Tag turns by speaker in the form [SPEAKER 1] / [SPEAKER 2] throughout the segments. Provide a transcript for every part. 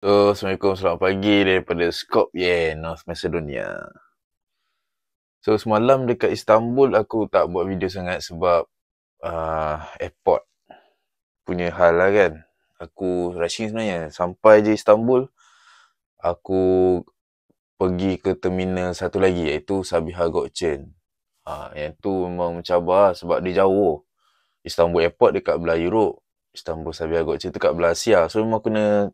[SPEAKER 1] Assalamualaikum, selamat pagi daripada Skopje, North Macedonia. Semalam dekat Istanbul aku tak buat video sangat sebab airport punya hal lah kan. Aku rushing sebenarnya. Sampai je Istanbul, aku pergi ke terminal satu lagi iaitu Sabiha Gökçen. Yang tu memang mencabar sebab dia jauh. Istanbul Airport dekat belah Europe. Istanbul Sabiha Gökçen tu kat belah Asia. So memang kena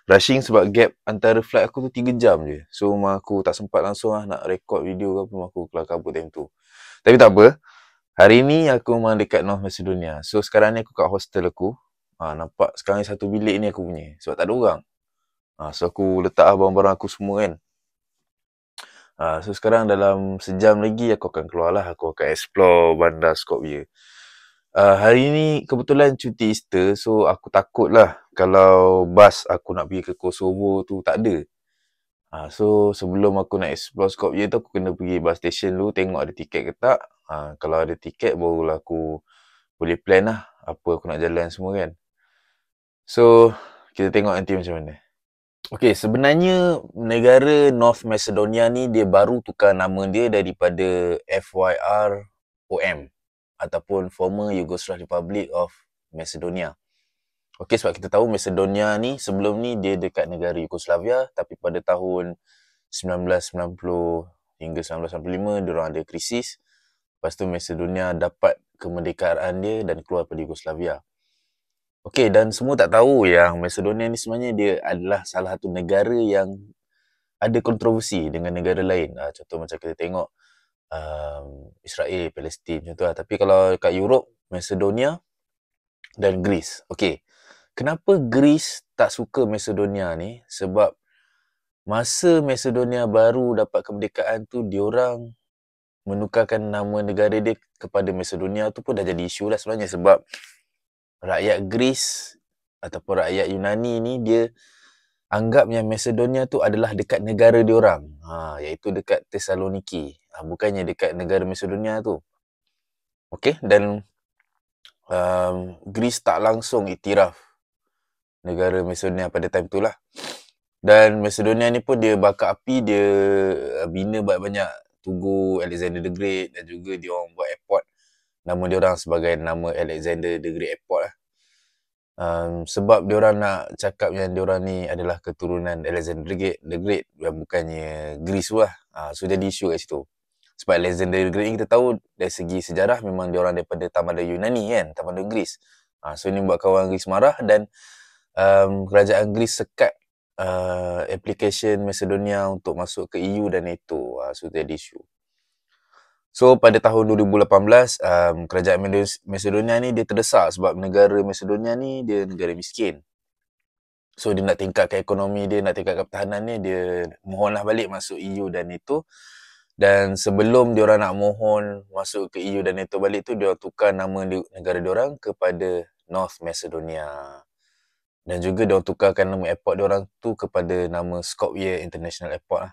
[SPEAKER 1] rushing sebab gap antara flight aku tu 3 jam je. So memang aku tak sempat langsung nak record video ke apa. Memang aku keluar kabut time tu. Tapi tak apa. Hari ni aku memang dekat North Macedonia. So sekarang ni aku kat hostel aku. Nampak sekarang ni satu bilik ni aku punya. Sebab tak ada orang. So aku letak barang-barang aku semua kan. So sekarang dalam sejam lagi aku akan keluar lah. Aku akan explore bandar Skopje. Hari ni kebetulan cuti Easter, so aku takut lah kalau bas aku nak pergi ke Kosovo tu tak ada. So sebelum aku nak explore Skopje tu, aku kena pergi bus station dulu, tengok ada tiket ke tak. Kalau ada tiket, barulah aku boleh plan lah apa aku nak jalan semua kan. So, kita tengok nanti macam mana. Okay, sebenarnya negara North Macedonia ni dia baru tukar nama dia daripada FYROM ataupun Former Yugoslav Republic of Macedonia. Okey, sebab kita tahu Macedonia ni sebelum ni dia dekat negara Yugoslavia, tapi pada tahun 1990 hingga 1995 diorang ada krisis. Lepas tu Macedonia dapat kemerdekaan dia dan keluar daripada Yugoslavia. Okey, dan semua tak tahu yang Macedonia ni sebenarnya dia adalah salah satu negara yang ada kontroversi dengan negara lain. Contoh macam kita tengok Israel, Palestin macam tu lah. Tapi kalau kat Europe, Macedonia dan Greece. Okey. Kenapa Greece tak suka Macedonia ni? Sebab masa Macedonia baru dapat kemerdekaan tu, diorang menukarkan nama negara dia kepada Macedonia tu pun dah jadi isu lah sebenarnya. Sebab rakyat Greece ataupun rakyat Yunani ni dia anggap yang Macedonia tu adalah dekat negara diorang. Iaitu dekat Thessaloniki. Bukannya dekat negara Macedonia tu. Okey, dan Greece tak langsung iktiraf negara Macedonia pada time tu lah. Dan Macedonia ni pun dia bakar api, dia bina banyak tugu Alexander the Great dan juga dia orang buat airport. Nama dia orang sebagai nama Alexander the Great Airport lah. Sebab dia orang nak cakap yang dia orang ni adalah keturunan Alexander the Great yang bukannya Greece lah. So jadi isu kat situ. Sebab Alexander the Great ni kita tahu dari segi sejarah memang dia orang daripada tamadun Yunani kan, tamadun Greece. So ini buat kawan Greece marah dan kerajaan Greece sekat application Macedonia untuk masuk ke EU dan NATO. So jadi isu. So pada tahun 2018 kerajaan Macedonia ni dia terdesak sebab negara Macedonia ni dia negara miskin. So dia nak tingkatkan ekonomi dia, nak tingkatkan pertahanan ni, dia mohonlah balik masuk EU dan NATO. Dan sebelum diorang nak mohon masuk ke EU dan NATO balik tu, diorang tukar nama negara diorang kepada North Macedonia. Dan juga diorang tukarkan nama airport diorang tu kepada nama Skopje International Airport lah.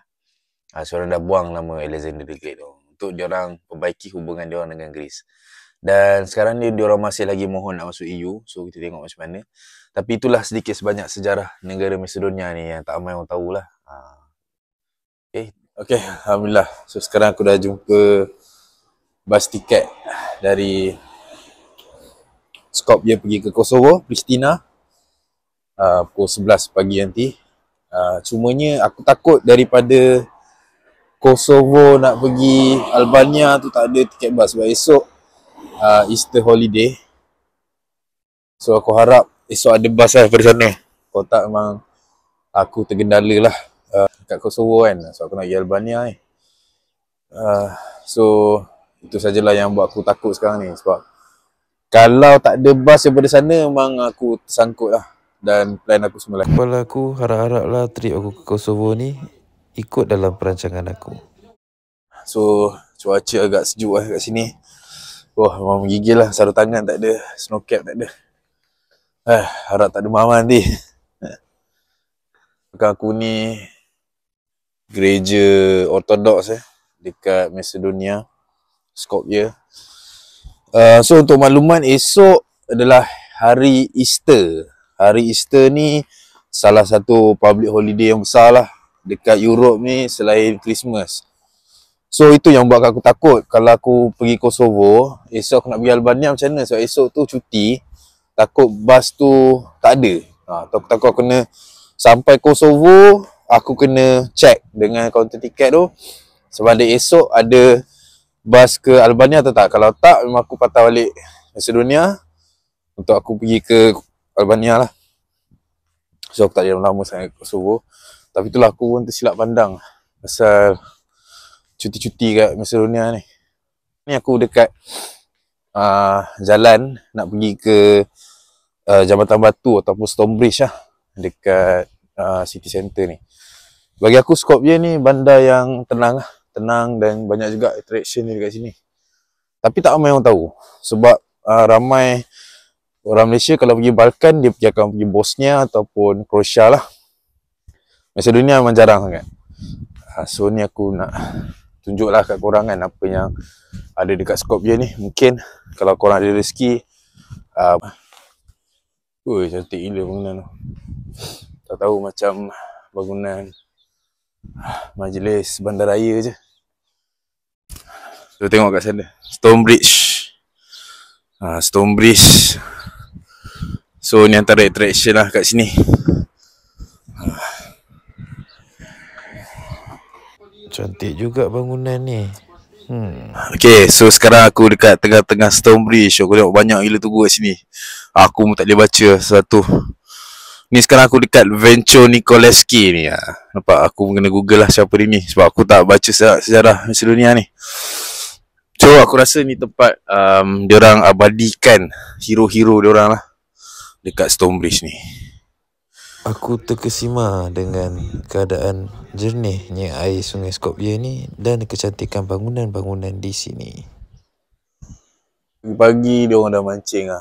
[SPEAKER 1] So diorang dah buang nama Alexander the Great tu untuk diorang perbaiki hubungan diorang dengan Greece. Dan sekarang ni diorang masih lagi mohon nak masuk EU. So kita tengok macam mana. Tapi itulah sedikit sebanyak sejarah negara Macedonia ni yang tak ramai orang tahulah. Okay, Alhamdulillah. So sekarang aku dah jumpa bus tiket dari Skopje pergi ke Kosovo, Pristina. Pukul 11 pagi nanti. Cumanya aku takut daripada Kosovo nak pergi Albania tu tak ada tiket bas sebab esok Easter holiday. So aku harap esok ada bas lah daripada sana. Kalau tak memang aku tergendala lah kat Kosovo kan. So aku nak pergi Albania ni. So itu sajalah yang buat aku takut sekarang ni. Sebab kalau tak ada bas daripada sana memang aku tersangkut lah. Dan plan aku semua lah.
[SPEAKER 2] Kepala aku harap-harap lah trip aku ke Kosovo ni ikut dalam perancangan aku.
[SPEAKER 1] So cuaca agak sejuk lah kat sini. Memang menggigil lah. Sarung tangan tak ada, snow cap tak ada. Harap tak ada mama nanti. Belakang aku ni gereja Ortodoks dekat Macedonia, Skopje. So untuk makluman, esok adalah hari Easter. Hari Easter ni salah satu public holiday yang besar lah dekat Europe ni selain Christmas. So itu yang buat aku takut. Kalau aku pergi Kosovo, esok aku nak pergi Albania macam mana? Sebab esok tu cuti, takut bas tu tak ada. Aku takut aku kena sampai Kosovo, aku kena check dengan kaunter tiket tu sebab ada esok ada bas ke Albania atau tak. Kalau tak, memang aku patah balik Macedonia untuk aku pergi ke Albania lah. So aku tak ada lama sangat Kosovo. Tapi itulah aku pun tersilap pandang pasal cuti-cuti kat Macedonia ni. Ni aku dekat jalan nak pergi ke Jambatan Batu ataupun Stonebridge lah dekat city centre ni. Bagi aku Skopje ni bandar yang tenang lah. Tenang dan banyak juga attraction ni dekat sini. Tapi tak ramai orang tahu. Sebab ramai orang Malaysia kalau pergi Balkan, dia akan pergi Bosnia ataupun Croatia lah. Macedonia memang jarang sangat. So ni aku nak tunjuklah kat korang kan apa yang ada dekat Skopje ni. Mungkin kalau korang ada rezeki. Cantik gila bangunan tu. Tak tahu macam bangunan majlis bandaraya je. So tengok kat sana Stonebridge. Stonebridge. So ni antara attraction lah kat sini.
[SPEAKER 2] Cantik juga bangunan ni.
[SPEAKER 1] Okay, so sekarang aku dekat tengah-tengah Stonebridge. Aku tengok banyak gila tunggu kat sini. Aku pun tak boleh baca satu. Ni sekarang aku dekat Venco Nikolevski ni. Nampak? Aku kena google lah siapa dia ni. Sebab aku tak baca sejarah Macedonia ni. So aku rasa ni tempat diorang abadikan hero-hero diorang lah dekat Stonebridge ni.
[SPEAKER 2] Aku terkesima dengan keadaan jernihnya air sungai Skopje ni dan kecantikan bangunan-bangunan di sini.
[SPEAKER 1] Pagi-pagi diorang dah mancing lah.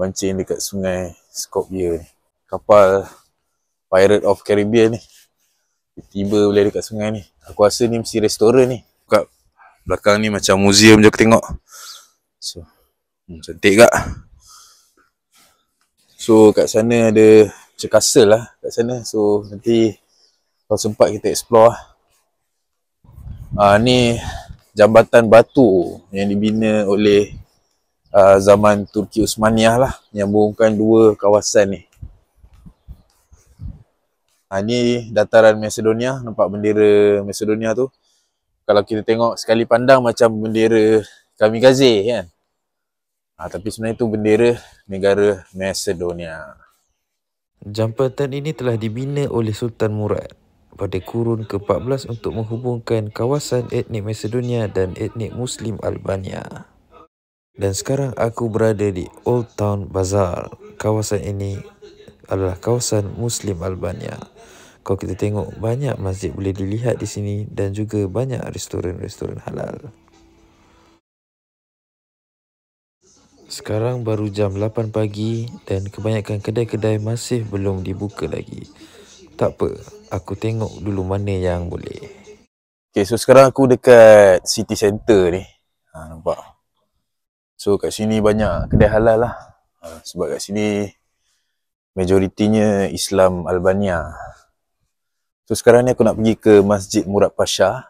[SPEAKER 1] Mancing dekat sungai Skopje ni. Kapal Pirate of Caribbean ni tiba boleh dekat sungai ni. Aku rasa ni mesti restoran ni. Kat belakang ni macam museum je aku tengok. So cantik kak. So kat sana ada macam castle lah kat sana. So nanti kalau sempat kita explore lah. Ni Jambatan Batu yang dibina oleh zaman Turki Osmaniyah lah, yang menghubungkan dua kawasan ni. Ni dataran Macedonia. Nampak bendera Macedonia tu. Kalau kita tengok sekali pandang macam bendera kamikaze kan. Tapi sebenarnya tu bendera negara Macedonia.
[SPEAKER 2] Jambatan ini telah dibina oleh Sultan Murad pada kurun ke-14 untuk menghubungkan kawasan etnik Macedonia dan etnik Muslim Albania. Dan sekarang aku berada di Old Town Bazaar. Kawasan ini adalah kawasan Muslim Albania. Kalau kita tengok, banyak masjid boleh dilihat di sini dan juga banyak restoran-restoran halal. Sekarang baru jam 8 pagi dan kebanyakan kedai-kedai masih belum dibuka lagi. Tak apa, aku tengok dulu mana yang boleh.
[SPEAKER 1] Okay, so sekarang aku dekat city centre ni. Nampak? So kat sini banyak kedai halal lah. Sebab kat sini majoritinya Islam Albania. So sekarang ni aku nak pergi ke Masjid Murad Pasha.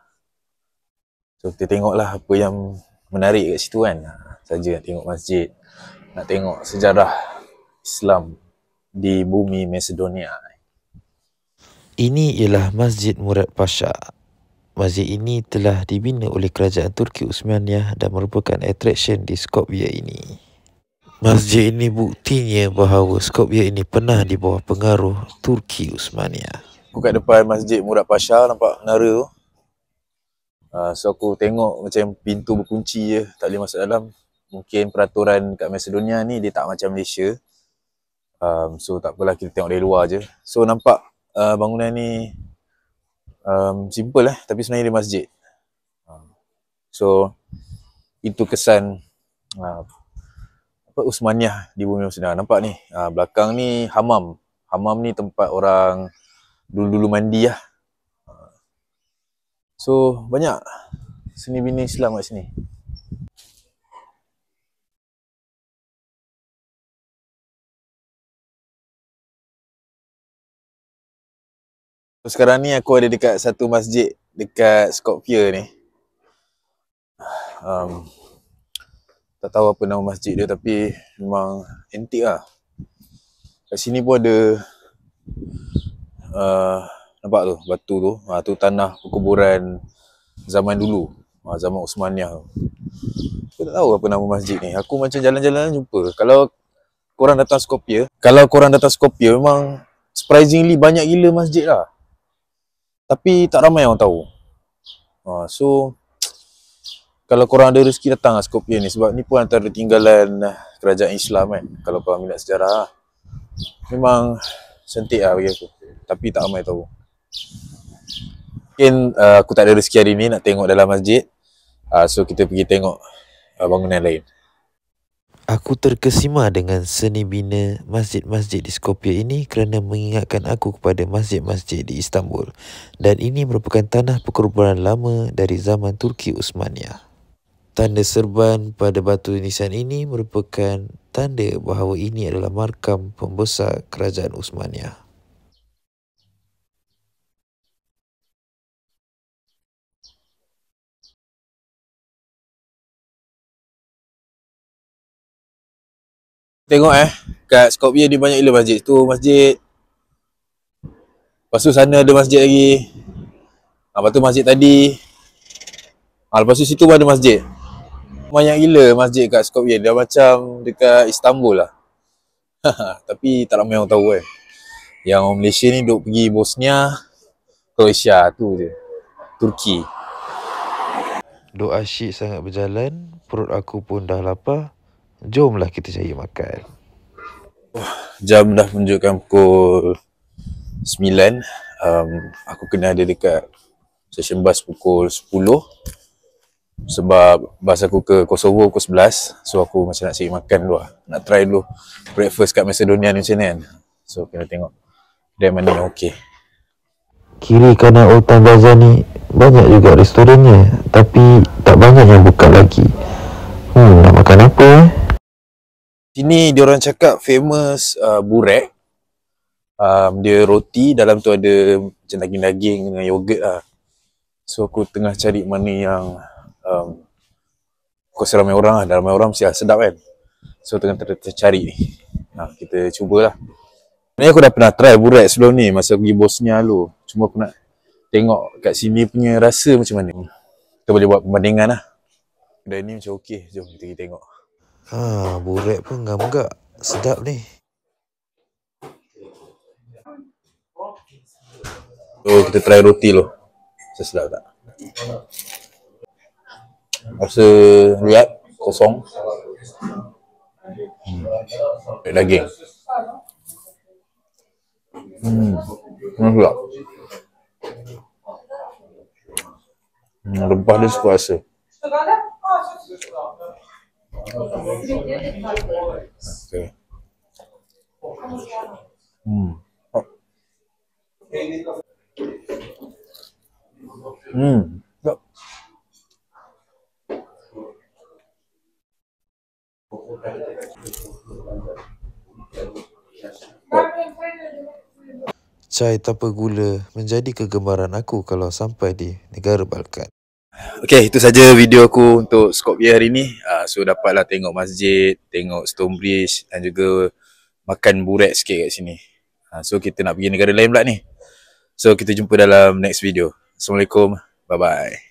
[SPEAKER 1] So kita tengoklah apa yang menarik kat situ kan. Saja nak tengok masjid, nak tengok sejarah Islam di bumi Macedonia.
[SPEAKER 2] Ini ialah Masjid Murad Pasha. Masjid ini telah dibina oleh kerajaan Turki Osmaniyah dan merupakan attraction di Skopje ini. Masjid ini buktinya bahawa Skopje ini pernah di bawah pengaruh Turki Osmaniyah.
[SPEAKER 1] Aku kat depan Masjid Murad Pasha, nampak menara tu. So aku tengok macam pintu berkunci je, tak boleh masuk dalam. Mungkin peraturan kat Macedonia ni dia tak macam Malaysia. So tak apalah, kita tengok dari luar je. So nampak bangunan ni simple tapi sebenarnya dia masjid. So itu kesan Osmaniyah di bumi Macedonia. Nampak ni, belakang ni hammam. Hammam ni tempat orang dulu-dulu mandi lah. So banyak seni bina Islam kat sini. Sekarang ni aku ada dekat satu masjid dekat Skopje ni. Tak tahu apa nama masjid dia tapi memang antik lah. Kat sini pun ada nampak tu batu tu. Tu tanah perkuburan zaman dulu. Zaman Osmaniyah tu. Aku tak tahu apa nama masjid ni. Aku macam jalan-jalan jumpa. Kalau korang datang Skopje memang surprisingly banyak gila masjid lah. Tapi tak ramai orang tahu. So kalau korang ada rezeki datang lah Skopje ni, sebab ni pun antara tinggalan kerajaan Islam kan. Kalau korang minat sejarah, memang cantik lah bagi aku. Tapi tak ramai tahu. Mungkin aku tak ada rezeki hari ni nak tengok dalam masjid. So kita pergi tengok bangunan lain.
[SPEAKER 2] Aku terkesima dengan seni bina masjid-masjid di Skopje ini kerana mengingatkan aku kepada masjid-masjid di Istanbul. Dan ini merupakan tanah perkuburan lama dari zaman Turki Osmaniyah. Tanda serban pada batu nisan ini merupakan tanda bahawa ini adalah markam pembesar kerajaan Osmaniyah.
[SPEAKER 1] Tengok kat Skopje ni banyak gila masjid. Tu masjid. Lepas tu sana ada masjid lagi. Lepas tu masjid tadi. Lepas tu situ pun ada masjid. Banyak gila masjid kat Skopje. Dia macam dekat Istanbul lah. Tapi tak ramai orang tahu kan. Yang orang Malaysia ni duk pergi Bosnia, Croatia tu je. Turki.
[SPEAKER 2] Doa asyik sangat berjalan, perut aku pun dah lapar. Jomlah kita cari makan.
[SPEAKER 1] Jam dah menunjukkan pukul 9. Aku kena ada dekat stesen bas pukul 10. Sebab bas aku ke Kosovo pukul 11. So aku macam nak cari makan dulu lah. Nak try dulu breakfast kat Macedonia ni macam ni kan. So kena tengok dari mana yang okey.
[SPEAKER 2] Kiri kanan Hutan Gaza ni banyak juga restorannya, tapi tak banyak yang buka lagi. Nak makan apa
[SPEAKER 1] Sini diorang cakap famous burek. Dia roti, dalam tu ada macam daging-daging dengan yogurt lah. So aku tengah cari mana yang kau ramai orang lah. Dah ramai orang mesti sedap kan. So tengah tercari ni. Kita cubalah. Sebenarnya aku dah pernah try burek sebelum ni masa pergi Bosnia dulu. Cuma aku nak tengok kat sini punya rasa macam mana. Kita boleh buat perbandingan lah. Kedai ni macam okey. Jom kita pergi tengok.
[SPEAKER 2] Burek pun gam-gak. Sedap ni.
[SPEAKER 1] So kita try roti dulu. Sedap tak? Rasa liat, kosong. Daging. Sedap. Rempah dia suka rasa. Okay. Sedap.
[SPEAKER 2] Cai tanpa gula menjadi kegemaran aku kalau sampai di negara Balkan.
[SPEAKER 1] Okay, itu saja video aku untuk Skopje hari ni. So dapatlah tengok masjid, tengok Stonebridge dan juga makan burek sikit kat sini. So kita nak pergi negara lain pula ni. So kita jumpa dalam next video. Assalamualaikum. Bye bye.